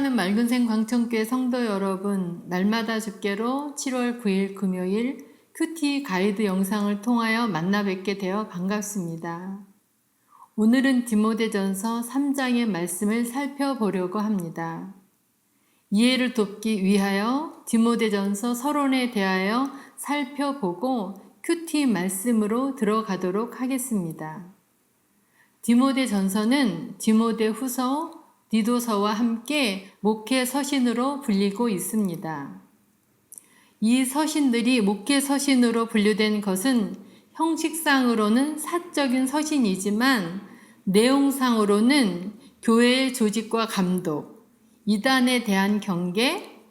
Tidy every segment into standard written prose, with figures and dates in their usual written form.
사랑하는 맑은생 광천교회 성도 여러분, 날마다 주께로 7월 9일 금요일 큐티 가이드 영상을 통하여 만나 뵙게 되어 반갑습니다. 오늘은 디모데전서 3장의 말씀을 살펴보려고 합니다. 이해를 돕기 위하여 디모데전서 서론에 대하여 살펴보고 큐티 말씀으로 들어가도록 하겠습니다. 디모데전서는 디모데후서, 디도서와 함께 목회 서신으로 불리고 있습니다. 이 서신들이 목회 서신으로 분류된 것은 형식상으로는 사적인 서신이지만 내용상으로는 교회의 조직과 감독, 이단에 대한 경계,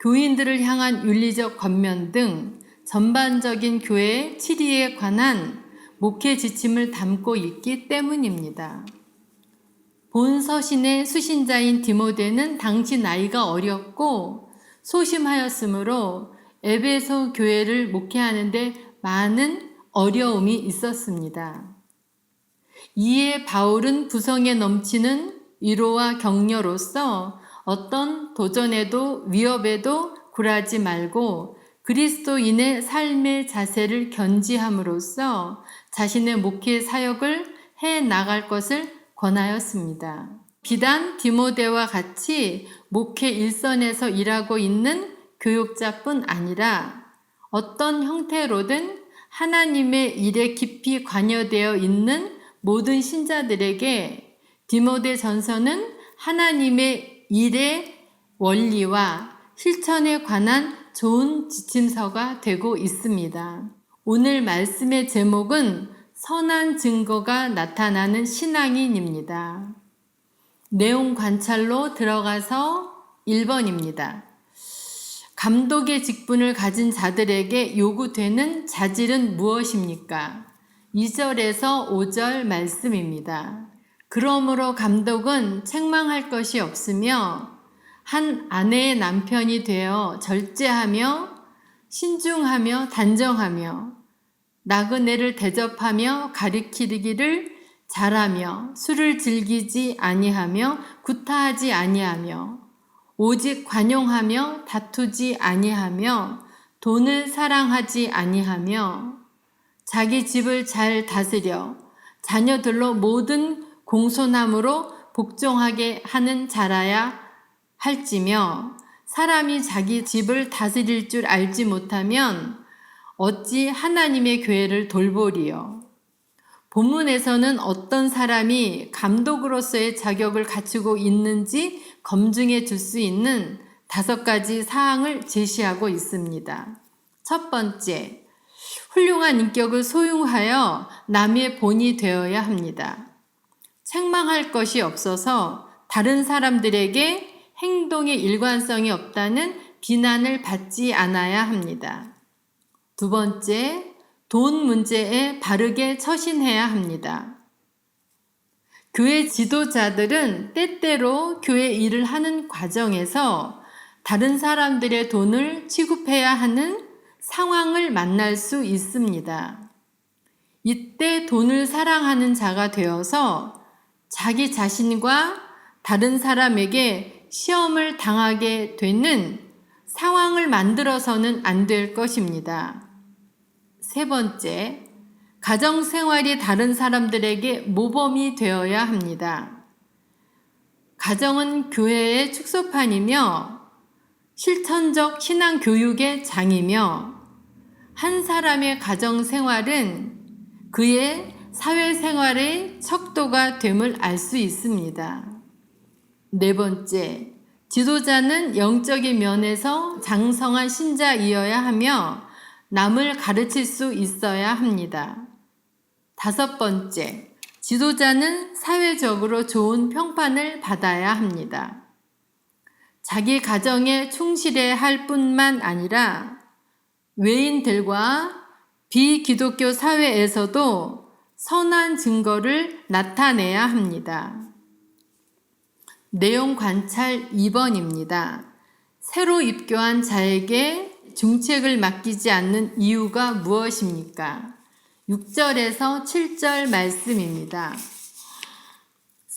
교인들을 향한 윤리적 권면 등 전반적인 교회의 치리에 관한 목회 지침을 담고 있기 때문입니다. 본 서신의 수신자인 디모데는 당시 나이가 어렸고 소심하였으므로 에베소 교회를 목회하는 데 많은 어려움이 있었습니다. 이에 바울은 부성에 넘치는 위로와 격려로서 어떤 도전에도 위협에도 굴하지 말고 그리스도인의 삶의 자세를 견지함으로써 자신의 목회 사역을 해 나갈 것을 권하였습니다. 비단 디모데와 같이 목회 일선에서 일하고 있는 교육자뿐 아니라 어떤 형태로든 하나님의 일에 깊이 관여되어 있는 모든 신자들에게 디모데전서는 하나님의 일의 원리와 실천에 관한 좋은 지침서가 되고 있습니다. 오늘 말씀의 제목은 선한 증거가 나타나는 신앙인입니다. 내용 관찰로 들어가서 1번입니다. 감독의 직분을 가진 자들에게 요구되는 자질은 무엇입니까? 2절에서 5절 말씀입니다. 그러므로 감독은 책망할 것이 없으며 한 아내의 남편이 되어 절제하며 신중하며 단정하며 나그네를 대접하며 가리키기를 잘하며 술을 즐기지 아니하며 구타하지 아니하며 오직 관용하며 다투지 아니하며 돈을 사랑하지 아니하며 자기 집을 잘 다스려 자녀들로 모든 공손함으로 복종하게 하는 자라야 할지며 사람이 자기 집을 다스릴 줄 알지 못하면 어찌 하나님의 교회를 돌보리요. 본문에서는 어떤 사람이 감독으로서의 자격을 갖추고 있는지 검증해 줄 수 있는 5가지 사항을 제시하고 있습니다. 첫 번째, 훌륭한 인격을 소유하여 남의 본이 되어야 합니다. 책망할 것이 없어서 다른 사람들에게 행동의 일관성이 없다는 비난을 받지 않아야 합니다. 두 번째, 돈 문제에 바르게 처신해야 합니다. 교회 지도자들은 때때로 교회 일을 하는 과정에서 다른 사람들의 돈을 취급해야 하는 상황을 만날 수 있습니다. 이때 돈을 사랑하는 자가 되어서 자기 자신과 다른 사람에게 시험을 당하게 되는 상황을 만들어서는 안 될 것입니다. 세 번째, 가정생활이 다른 사람들에게 모범이 되어야 합니다. 가정은 교회의 축소판이며 실천적 신앙교육의 장이며 한 사람의 가정생활은 그의 사회생활의 척도가 됨을 알 수 있습니다. 네 번째, 지도자는 영적인 면에서 장성한 신자이어야 하며 남을 가르칠 수 있어야 합니다. 5번째, 지도자는 사회적으로 좋은 평판을 받아야 합니다. 자기 가정에 충실해야 할 뿐만 아니라 외인들과 비기독교 사회에서도 선한 증거를 나타내야 합니다. 내용 관찰 2번입니다. 새로 입교한 자에게 중책을 맡기지 않는 이유가 무엇입니까? 6절에서 7절 말씀입니다.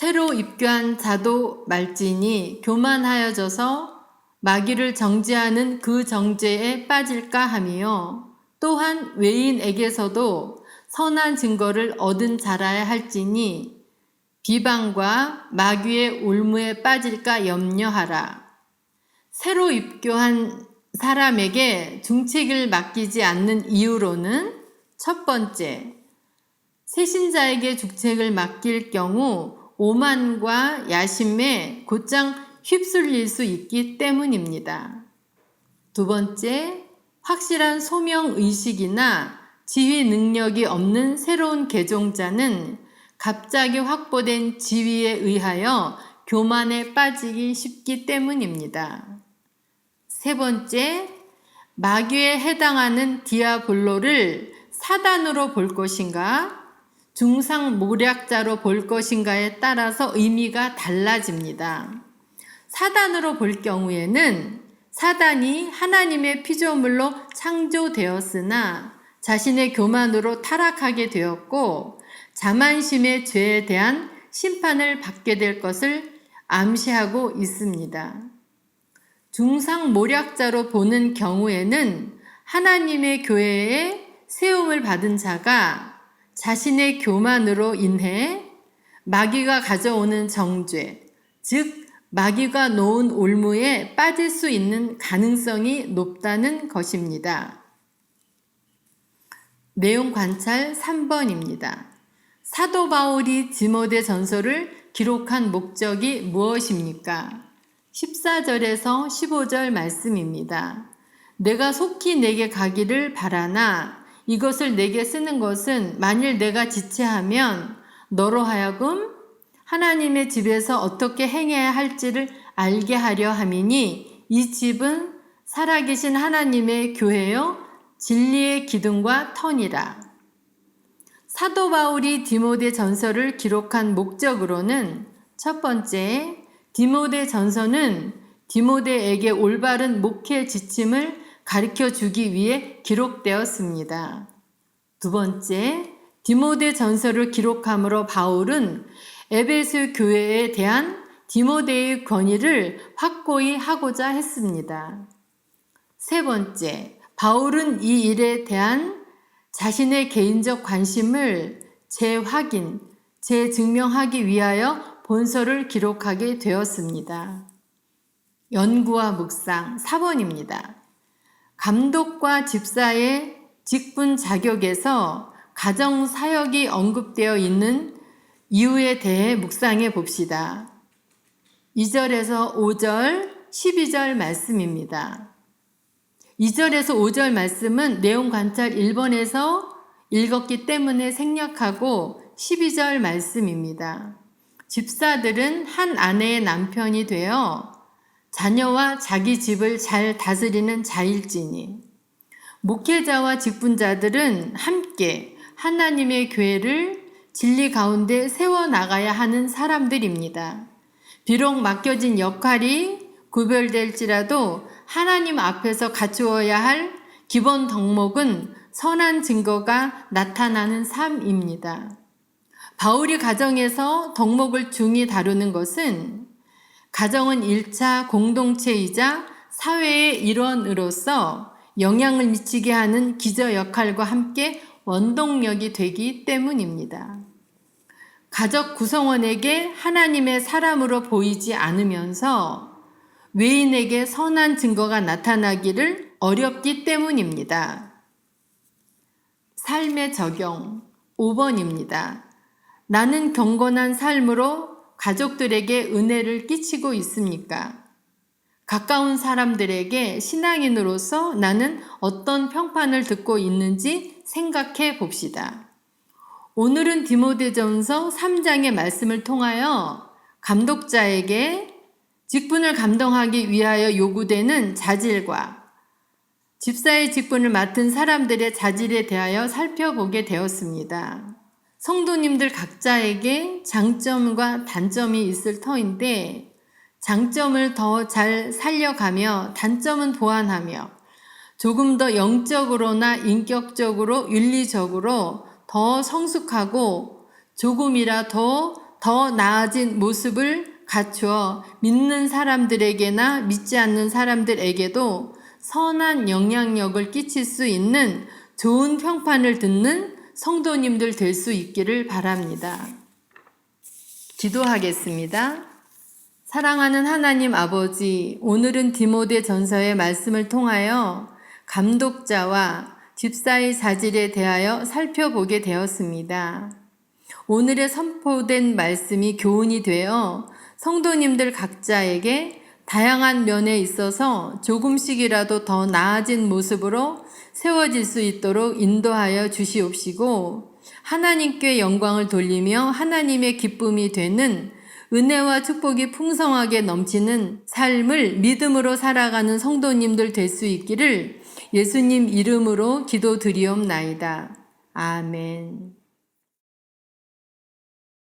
새로 입교한 자도 말지니 교만하여져서 마귀를 정죄하는 그 정죄에 빠질까 하며 또한 외인에게서도 선한 증거를 얻은 자라야 할지니 비방과 마귀의 올무에 빠질까 염려하라. 새로 입교한 사람에게 중책을 맡기지 않는 이유로는 첫 번째, 새신자에게 중책을 맡길 경우 오만과 야심에 곧장 휩쓸릴 수 있기 때문입니다. 두 번째, 확실한 소명의식이나 지휘 능력이 없는 새로운 개종자는 갑자기 확보된 지위에 의하여 교만에 빠지기 쉽기 때문입니다. 세 번째, 마귀에 해당하는 디아블로를 사단으로 볼 것인가, 중상모략자로 볼 것인가에 따라서 의미가 달라집니다. 사단으로 볼 경우에는 사단이 하나님의 피조물로 창조되었으나 자신의 교만으로 타락하게 되었고 자만심의 죄에 대한 심판을 받게 될 것을 암시하고 있습니다. 중상모략자로 보는 경우에는 하나님의 교회에 세움을 받은 자가 자신의 교만으로 인해 마귀가 가져오는 정죄, 즉 마귀가 놓은 올무에 빠질 수 있는 가능성이 높다는 것입니다. 내용 관찰 3번입니다. 사도 바울이 디모데 전서를 기록한 목적이 무엇입니까? 14절에서 15절 말씀입니다. 내가 속히 내게 가기를 바라나 이것을 내게 쓰는 것은 만일 내가 지체하면 너로 하여금 하나님의 집에서 어떻게 행해야 할지를 알게 하려 함이니 이 집은 살아계신 하나님의 교회요 진리의 기둥과 터니라. 사도 바울이 디모데 전서를 기록한 목적으로는 첫 번째, 디모데 전서는 디모데에게 올바른 목회 지침을 가르쳐 주기 위해 기록되었습니다. 두 번째, 디모데 전서를 기록함으로 바울은 에베소 교회에 대한 디모데의 권위를 확고히 하고자 했습니다. 세 번째, 바울은 이 일에 대한 자신의 개인적 관심을 재확인, 재증명하기 위하여 본서를 기록하게 되었습니다. 연구와 묵상 4번입니다. 감독과 집사의 직분 자격에서 가정 사역이 언급되어 있는 이유에 대해 묵상해 봅시다. 2절에서 5절, 12절 말씀입니다. 2절에서 5절 말씀은 내용 관찰 1번에서 읽었기 때문에 생략하고 12절 말씀입니다. 집사들은 한 아내의 남편이 되어 자녀와 자기 집을 잘 다스리는 자일지니 목회자와 직분자들은 함께 하나님의 교회를 진리 가운데 세워나가야 하는 사람들입니다. 비록 맡겨진 역할이 구별될지라도 하나님 앞에서 갖추어야 할 기본 덕목은 선한 증거가 나타나는 삶입니다. 바울이 가정에서 덕목을 중히 다루는 것은 가정은 1차 공동체이자 사회의 일원으로서 영향을 미치게 하는 기저 역할과 함께 원동력이 되기 때문입니다. 가족 구성원에게 하나님의 사람으로 보이지 않으면서 외인에게 선한 증거가 나타나기를 어렵기 때문입니다. 삶의 적용 5번입니다. 나는 경건한 삶으로 가족들에게 은혜를 끼치고 있습니까? 가까운 사람들에게 신앙인으로서 나는 어떤 평판을 듣고 있는지 생각해 봅시다. 오늘은 디모데전서 3장의 말씀을 통하여 감독자에게 직분을 감당하기 위하여 요구되는 자질과 집사의 직분을 맡은 사람들의 자질에 대하여 살펴보게 되었습니다. 성도님들 각자에게 장점과 단점이 있을 터인데 장점을 더 잘 살려가며 단점은 보완하며 조금 더 영적으로나 인격적으로 윤리적으로 더 성숙하고 조금이라 더 더 나아진 모습을 갖추어 믿는 사람들에게나 믿지 않는 사람들에게도 선한 영향력을 끼칠 수 있는 좋은 평판을 듣는 성도님들 될 수 있기를 바랍니다. 기도하겠습니다. 사랑하는 하나님 아버지, 오늘은 디모데 전서의 말씀을 통하여 감독자와 집사의 자질에 대하여 살펴보게 되었습니다. 오늘의 선포된 말씀이 교훈이 되어 성도님들 각자에게 다양한 면에 있어서 조금씩이라도 더 나아진 모습으로 세워질 수 있도록 인도하여 주시옵시고 하나님께 영광을 돌리며 하나님의 기쁨이 되는 은혜와 축복이 풍성하게 넘치는 삶을 믿음으로 살아가는 성도님들 될 수 있기를 예수님 이름으로 기도드리옵나이다. 아멘.